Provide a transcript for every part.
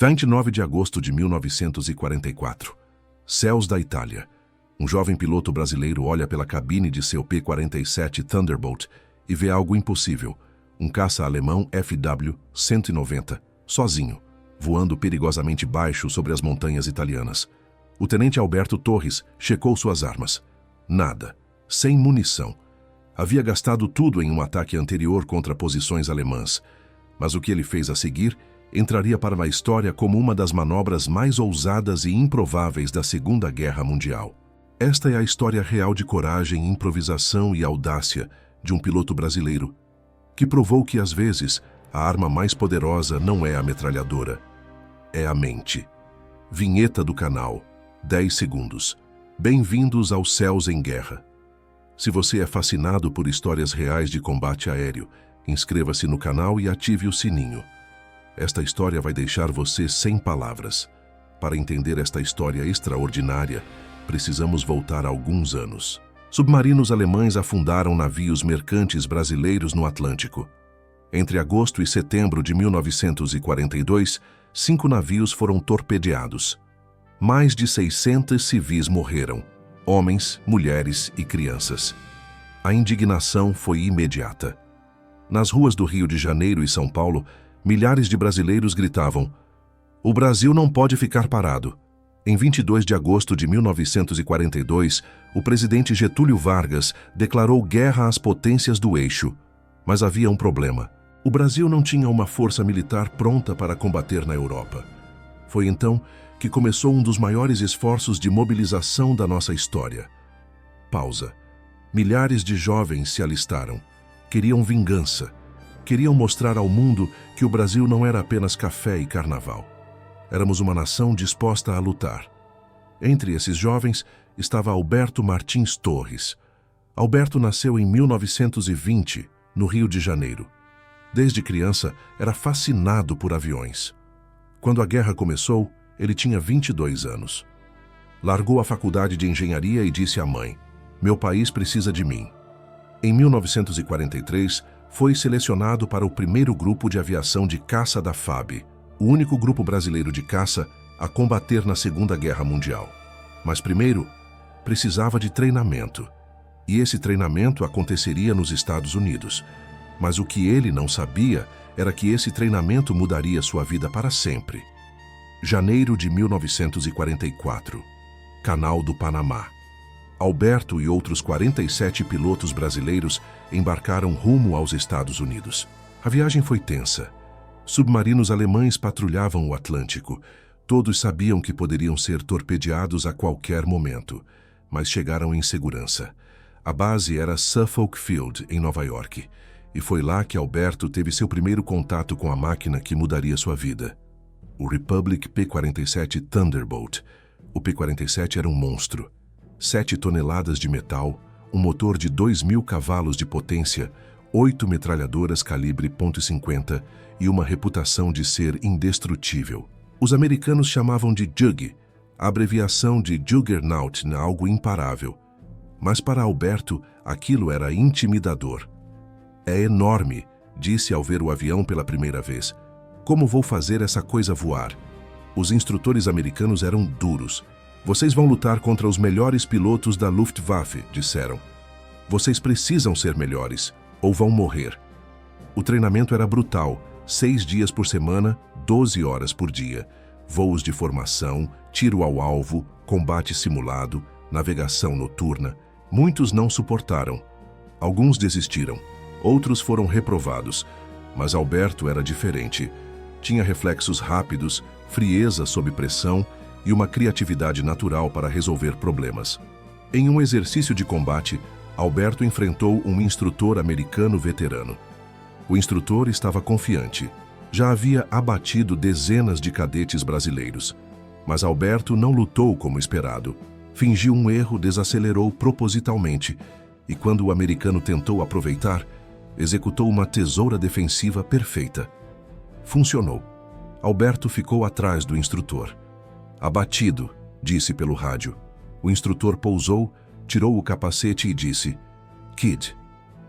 29 de agosto de 1944. Céus da Itália. Um jovem piloto brasileiro olha pela cabine de seu P-47 Thunderbolt e vê algo impossível. Um caça alemão FW-190, sozinho, voando perigosamente baixo sobre as montanhas italianas. O tenente Alberto Torres checou suas armas. Nada. Sem munição. Havia gastado tudo em um ataque anterior contra posições alemãs. Mas o que ele fez a seguir entraria para a história como uma das manobras mais ousadas e improváveis da Segunda Guerra Mundial. Esta é a história real de coragem, improvisação e audácia de um piloto brasileiro, que provou que, às vezes, a arma mais poderosa não é a metralhadora, é a mente. Vinheta do canal. 10 segundos. Bem-vindos aos Céus em Guerra. Se você é fascinado por histórias reais de combate aéreo, inscreva-se no canal e ative o sininho. Esta história vai deixar você sem palavras. Para entender esta história extraordinária, precisamos voltar alguns anos. Submarinos alemães afundaram navios mercantes brasileiros no Atlântico. Entre agosto e setembro de 1942, 5 navios foram torpedeados. Mais de 600 civis morreram, homens, mulheres e crianças. A indignação foi imediata. Nas ruas do Rio de Janeiro e São Paulo, milhares de brasileiros gritavam: "O Brasil não pode ficar parado." Em 22 de agosto de 1942, o presidente Getúlio Vargas declarou guerra às potências do eixo. Mas havia um problema. O Brasil não tinha uma força militar pronta para combater na Europa. Foi então que começou um dos maiores esforços de mobilização da nossa história. Pausa. Milhares de jovens se alistaram. Queriam vingança. Queriam mostrar ao mundo que o Brasil não era apenas café e carnaval. Éramos uma nação disposta a lutar. Entre esses jovens estava Alberto Martins Torres. Alberto nasceu em 1920, no Rio de Janeiro. Desde criança, era fascinado por aviões. Quando a guerra começou, ele tinha 22 anos. Largou a faculdade de engenharia e disse à mãe: "Meu país precisa de mim." Em 1943, foi selecionado para o primeiro grupo de aviação de caça da FAB, o único grupo brasileiro de caça a combater na Segunda Guerra Mundial. Mas primeiro, precisava de treinamento. E esse treinamento aconteceria nos Estados Unidos. Mas o que ele não sabia era que esse treinamento mudaria sua vida para sempre. Janeiro de 1944. Canal do Panamá. Alberto e outros 47 pilotos brasileiros embarcaram rumo aos Estados Unidos. A viagem foi tensa. Submarinos alemães patrulhavam o Atlântico. Todos sabiam que poderiam ser torpedeados a qualquer momento, mas chegaram em segurança. A base era Suffolk Field, em Nova York, e foi lá que Alberto teve seu primeiro contato com a máquina que mudaria sua vida. O Republic P-47 Thunderbolt. O P-47 era um monstro. 7 toneladas de metal, um motor de 2.000 cavalos de potência, 8 metralhadoras calibre .50 e uma reputação de ser indestrutível. Os americanos chamavam de JUG, a abreviação de Juggernaut, algo imparável. Mas para Alberto, aquilo era intimidador. "É enorme", disse ao ver o avião pela primeira vez. "Como vou fazer essa coisa voar?" Os instrutores americanos eram duros. "Vocês vão lutar contra os melhores pilotos da Luftwaffe", disseram. "Vocês precisam ser melhores, ou vão morrer." O treinamento era brutal, 6 dias por semana, 12 horas por dia. Voos de formação, tiro ao alvo, combate simulado, navegação noturna. Muitos não suportaram. Alguns desistiram, outros foram reprovados. Mas Alberto era diferente. Tinha reflexos rápidos, frieza sob pressão e uma criatividade natural para resolver problemas. Em um exercício de combate, Alberto enfrentou um instrutor americano veterano. O instrutor estava confiante. Já havia abatido dezenas de cadetes brasileiros. Mas Alberto não lutou como esperado. Fingiu um erro, desacelerou propositalmente e, quando o americano tentou aproveitar, executou uma tesoura defensiva perfeita. Funcionou. Alberto ficou atrás do instrutor. "Abatido", disse pelo rádio. O instrutor pousou, tirou o capacete e disse: "Kid,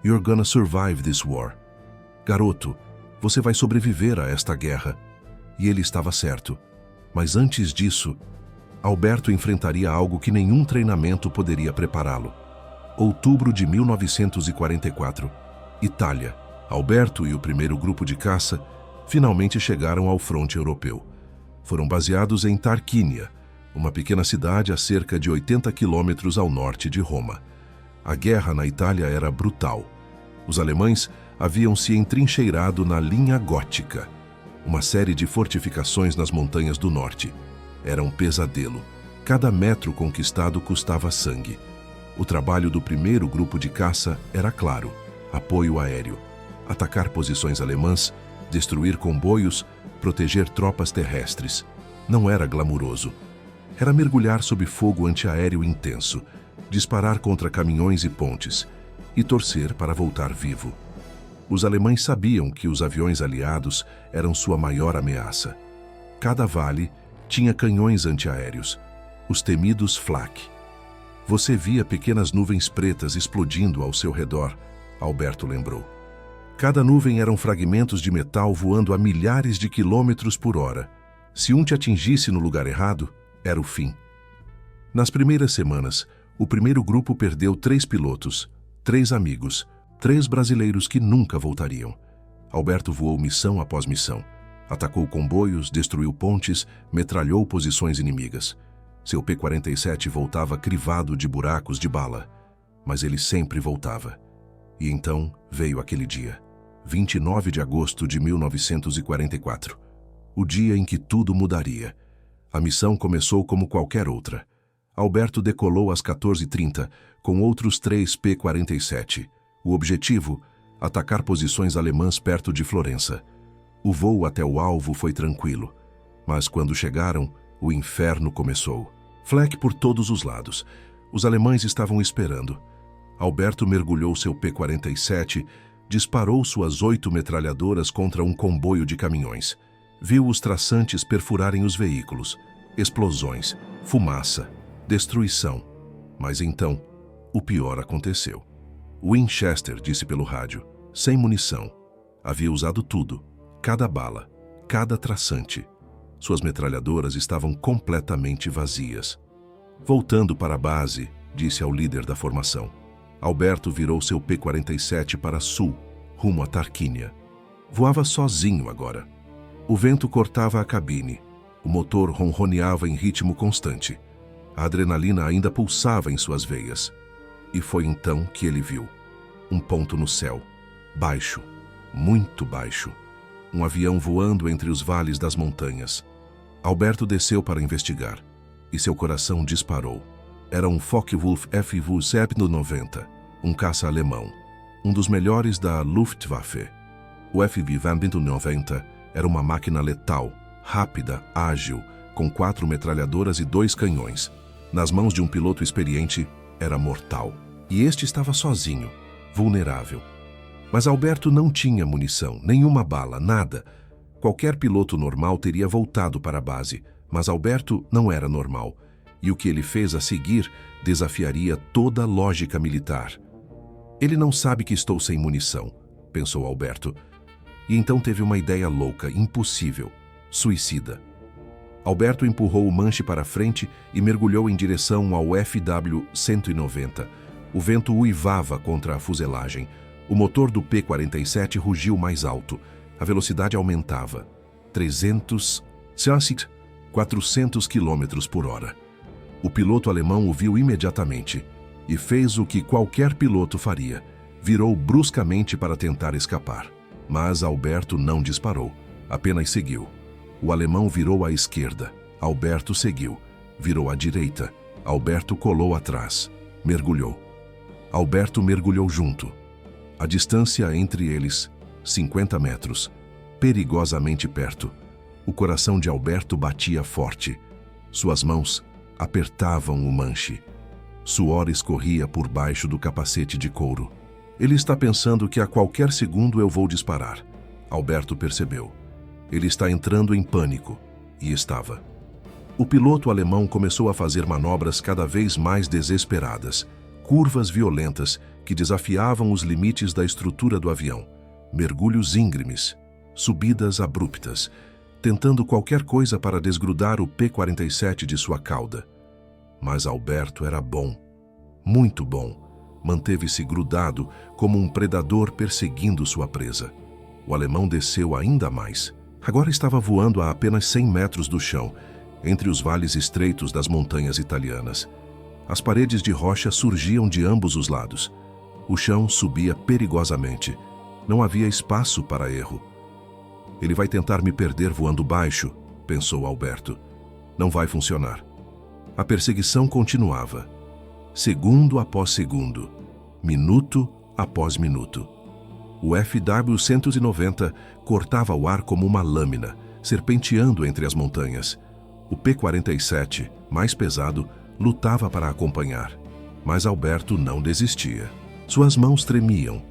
you're gonna survive this war." "Garoto, você vai sobreviver a esta guerra." E ele estava certo. Mas antes disso, Alberto enfrentaria algo que nenhum treinamento poderia prepará-lo. Outubro de 1944. Itália. Alberto e o primeiro grupo de caça finalmente chegaram ao fronte europeu. Foram baseados em Tarquínia, uma pequena cidade a cerca de 80 quilômetros ao norte de Roma. A guerra na Itália era brutal. Os alemães haviam se entrincheirado na linha gótica, uma série de fortificações nas montanhas do norte. Era um pesadelo. Cada metro conquistado custava sangue. O trabalho do primeiro grupo de caça era claro: apoio aéreo, atacar posições alemãs, destruir comboios, proteger tropas terrestres. Não era glamuroso. Era mergulhar sob fogo antiaéreo intenso, disparar contra caminhões e pontes e torcer para voltar vivo. Os alemães sabiam que os aviões aliados eram sua maior ameaça. Cada vale tinha canhões antiaéreos, os temidos Flak. Você via pequenas nuvens pretas explodindo ao seu redor, Alberto lembrou. Cada nuvem eram fragmentos de metal voando a milhares de quilômetros por hora. Se um te atingisse no lugar errado, era o fim. Nas primeiras semanas, o primeiro grupo perdeu 3 pilotos, 3 amigos, 3 brasileiros que nunca voltariam. Alberto voou missão após missão. Atacou comboios, destruiu pontes, metralhou posições inimigas. Seu P-47 voltava crivado de buracos de bala, mas ele sempre voltava. E então veio aquele dia, 29 de agosto de 1944, o dia em que tudo mudaria. A missão começou como qualquer outra. Alberto decolou às 14h30 com outros 3 P-47. O objetivo, atacar posições alemãs perto de Florença. O voo até o alvo foi tranquilo, mas quando chegaram, o inferno começou. Flak por todos os lados. Os alemães estavam esperando. Alberto mergulhou seu P-47, disparou suas 8 metralhadoras contra um comboio de caminhões. Viu os traçantes perfurarem os veículos. Explosões, fumaça, destruição. Mas então, o pior aconteceu. Winchester disse pelo rádio, sem munição. Havia usado tudo, cada bala, cada traçante. Suas metralhadoras estavam completamente vazias. Voltando para a base, disse ao líder da formação. Alberto virou seu P-47 para sul, rumo a Tarquínia. Voava sozinho agora. O vento cortava a cabine. O motor ronroneava em ritmo constante. A adrenalina ainda pulsava em suas veias. E foi então que ele viu um ponto no céu, baixo, muito baixo. Um avião voando entre os vales das montanhas. Alberto desceu para investigar, e seu coração disparou. Era um Focke-Wulf FV-190, um caça alemão, um dos melhores da Luftwaffe. O FV-190 era uma máquina letal, rápida, ágil, com 4 metralhadoras e 2 canhões. Nas mãos de um piloto experiente, era mortal. E este estava sozinho, vulnerável. Mas Alberto não tinha munição, nenhuma bala, nada. Qualquer piloto normal teria voltado para a base, mas Alberto não era normal. E o que ele fez a seguir desafiaria toda a lógica militar. Ele não sabe que estou sem munição, pensou Alberto. E então teve uma ideia louca, impossível, suicida. Alberto empurrou o manche para frente e mergulhou em direção ao FW-190. O vento uivava contra a fuselagem. O motor do P-47 rugiu mais alto. A velocidade aumentava. 400 km por hora. O piloto alemão o viu imediatamente e fez o que qualquer piloto faria. Virou bruscamente para tentar escapar. Mas Alberto não disparou, apenas seguiu. O alemão virou à esquerda. Alberto seguiu. Virou à direita. Alberto colou atrás. Mergulhou. Alberto mergulhou junto. A distância entre eles, 50 metros. Perigosamente perto. O coração de Alberto batia forte. Suas mãos apertavam o manche. Suor escorria por baixo do capacete de couro. Ele está pensando que a qualquer segundo eu vou disparar. Alberto percebeu. Ele está entrando em pânico. E estava. O piloto alemão começou a fazer manobras cada vez mais desesperadas. Curvas violentas que desafiavam os limites da estrutura do avião. Mergulhos íngremes. Subidas abruptas. tentando qualquer coisa para desgrudar o P-47 de sua cauda. Mas Alberto era bom, muito bom. Manteve-se grudado como um predador perseguindo sua presa. O alemão desceu ainda mais. Agora estava voando a apenas 100 metros do chão, entre os vales estreitos das montanhas italianas. As paredes de rocha surgiam de ambos os lados. O chão subia perigosamente. Não havia espaço para erro. Ele vai tentar me perder voando baixo, pensou Alberto. Não vai funcionar. A perseguição continuava. Segundo após segundo, minuto após minuto. O FW-190 cortava o ar como uma lâmina, serpenteando entre as montanhas. O P-47, mais pesado, lutava para acompanhar. Mas Alberto não desistia. Suas mãos tremiam,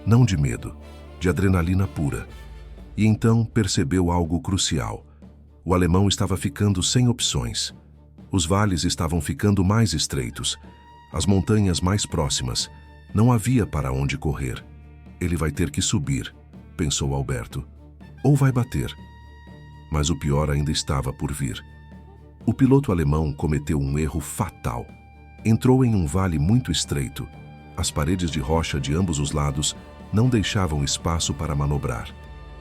não de medo, de adrenalina pura. E então percebeu algo crucial. O alemão estava ficando sem opções. Os vales estavam ficando mais estreitos. As montanhas mais próximas. Não havia para onde correr. Ele vai ter que subir, pensou Alberto. Ou vai bater. Mas o pior ainda estava por vir. O piloto alemão cometeu um erro fatal. Entrou em um vale muito estreito. As paredes de rocha de ambos os lados não deixavam espaço para manobrar.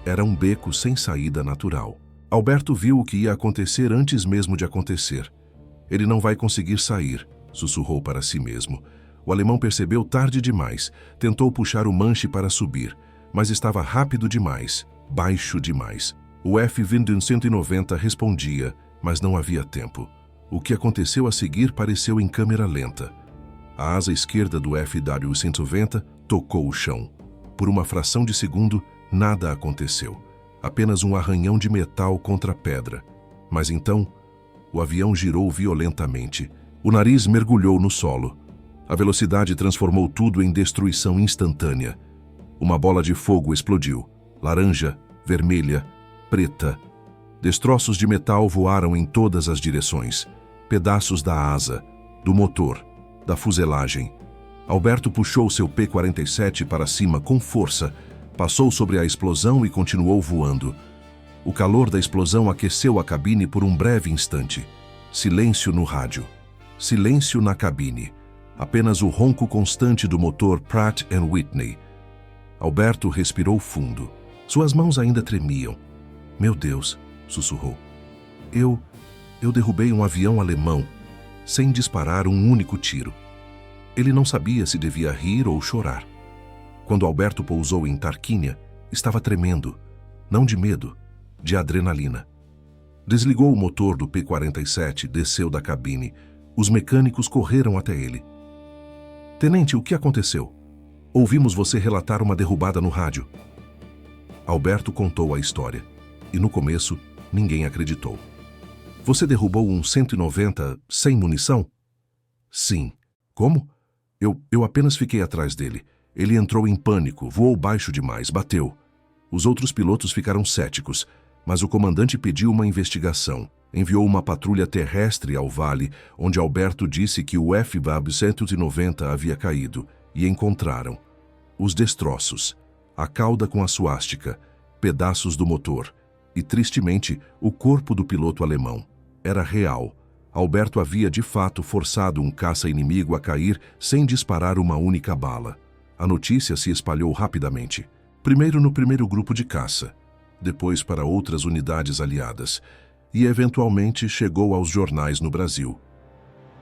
Era um beco sem saída natural. Alberto viu o que ia acontecer antes mesmo de acontecer. Ele não vai conseguir sair, sussurrou para si mesmo. O alemão percebeu tarde demais, tentou puxar o manche para subir, mas estava rápido demais, baixo demais. O F-190 respondia, mas não havia tempo. O que aconteceu a seguir pareceu em câmera lenta. A asa esquerda do FW-190 tocou o chão. Por uma fração de segundo, nada aconteceu. Apenas um arranhão de metal contra a pedra. Mas então, o avião girou violentamente. O nariz mergulhou no solo. A velocidade transformou tudo em destruição instantânea. Uma bola de fogo explodiu. Laranja, vermelha, preta. Destroços de metal voaram em todas as direções. Pedaços da asa, do motor, da fuselagem. Alberto puxou seu P-47 para cima com força, passou sobre a explosão e continuou voando. O calor da explosão aqueceu a cabine por um breve instante. Silêncio no rádio. Silêncio na cabine. Apenas o ronco constante do motor Pratt & Whitney. Alberto respirou fundo. Suas mãos ainda tremiam. Meu Deus, sussurrou. Eu derrubei um avião alemão, sem disparar um único tiro. Ele não sabia se devia rir ou chorar. Quando Alberto pousou em Tarquínia, estava tremendo, não de medo, de adrenalina. Desligou o motor do P-47, desceu da cabine. Os mecânicos correram até ele. Tenente, o que aconteceu? Ouvimos você relatar uma derrubada no rádio. Alberto contou a história, e no começo, ninguém acreditou. Você derrubou um 190 sem munição? Sim. Como? Eu apenas fiquei atrás dele. Ele entrou em pânico, voou baixo demais, bateu. Os outros pilotos ficaram céticos, mas o comandante pediu uma investigação. Enviou uma patrulha terrestre ao vale, onde Alberto disse que o FW-190 havia caído, e encontraram os destroços, a cauda com a suástica, pedaços do motor e, tristemente, o corpo do piloto alemão. Era real. Alberto havia de fato forçado um caça inimigo a cair sem disparar uma única bala. A notícia se espalhou rapidamente. Primeiro no primeiro grupo de caça, depois para outras unidades aliadas, e eventualmente chegou aos jornais no Brasil.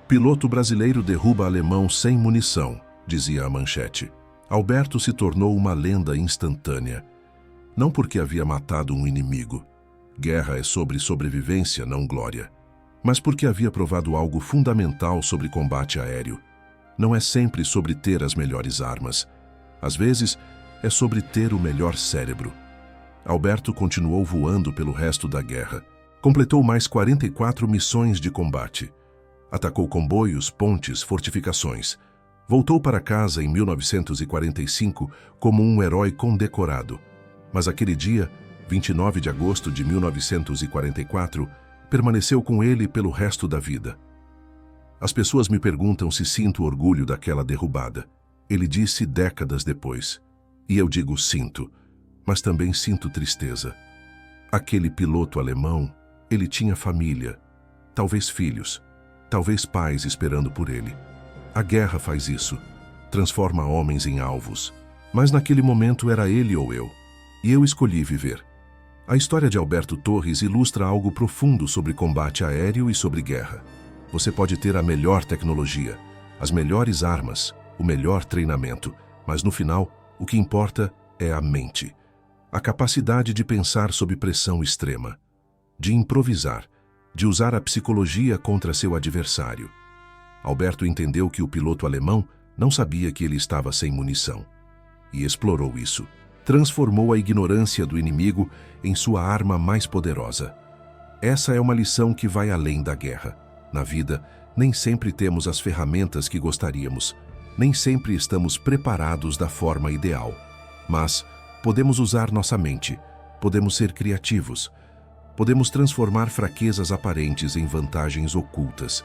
Piloto brasileiro derruba alemão sem munição, dizia a manchete. Alberto se tornou uma lenda instantânea. Não porque havia matado um inimigo. Guerra é sobre sobrevivência, não glória. Mas porque havia provado algo fundamental sobre combate aéreo. Não é sempre sobre ter as melhores armas. Às vezes, é sobre ter o melhor cérebro. Alberto continuou voando pelo resto da guerra. Completou mais 44 missões de combate. Atacou comboios, pontes, fortificações. Voltou para casa em 1945 como um herói condecorado. Mas aquele dia, 29 de agosto de 1944, permaneceu com ele pelo resto da vida. As pessoas me perguntam se sinto orgulho daquela derrubada. Ele disse décadas depois. E eu digo sinto, mas também sinto tristeza. Aquele piloto alemão, ele tinha família, talvez filhos, talvez pais esperando por ele. A guerra faz isso, transforma homens em alvos. Mas naquele momento era ele ou eu, e eu escolhi viver. A história de Alberto Torres ilustra algo profundo sobre combate aéreo e sobre guerra. Você pode ter a melhor tecnologia, as melhores armas, o melhor treinamento, mas no final, o que importa é a mente. A capacidade de pensar sob pressão extrema, de improvisar, de usar a psicologia contra seu adversário. Alberto entendeu que o piloto alemão não sabia que ele estava sem munição. E explorou isso. Transformou a ignorância do inimigo em sua arma mais poderosa. Essa é uma lição que vai além da guerra. Na vida, nem sempre temos as ferramentas que gostaríamos. Nem sempre estamos preparados da forma ideal. Mas podemos usar nossa mente, podemos ser criativos, podemos transformar fraquezas aparentes em vantagens ocultas.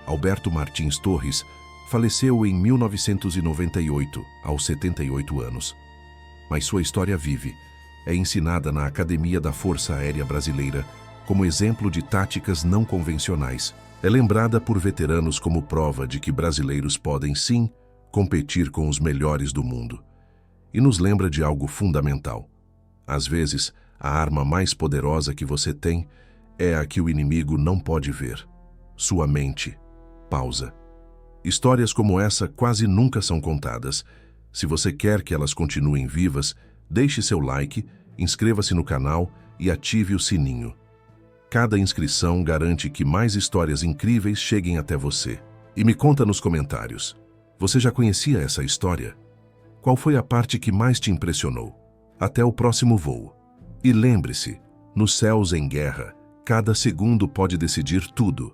Alberto Martins Torres faleceu em 1998, aos 78 anos. Mas sua história vive, é ensinada na Academia da Força Aérea Brasileira como exemplo de táticas não convencionais. É lembrada por veteranos como prova de que brasileiros podem, sim, competir com os melhores do mundo. E nos lembra de algo fundamental. Às vezes, a arma mais poderosa que você tem é a que o inimigo não pode ver. Sua mente. Pausa. Histórias como essa quase nunca são contadas. Se você quer que elas continuem vivas, deixe seu like, inscreva-se no canal e ative o sininho. Cada inscrição garante que mais histórias incríveis cheguem até você. E me conta nos comentários. Você já conhecia essa história? Qual foi a parte que mais te impressionou? Até o próximo voo. E lembre-se, nos céus em guerra, cada segundo pode decidir tudo.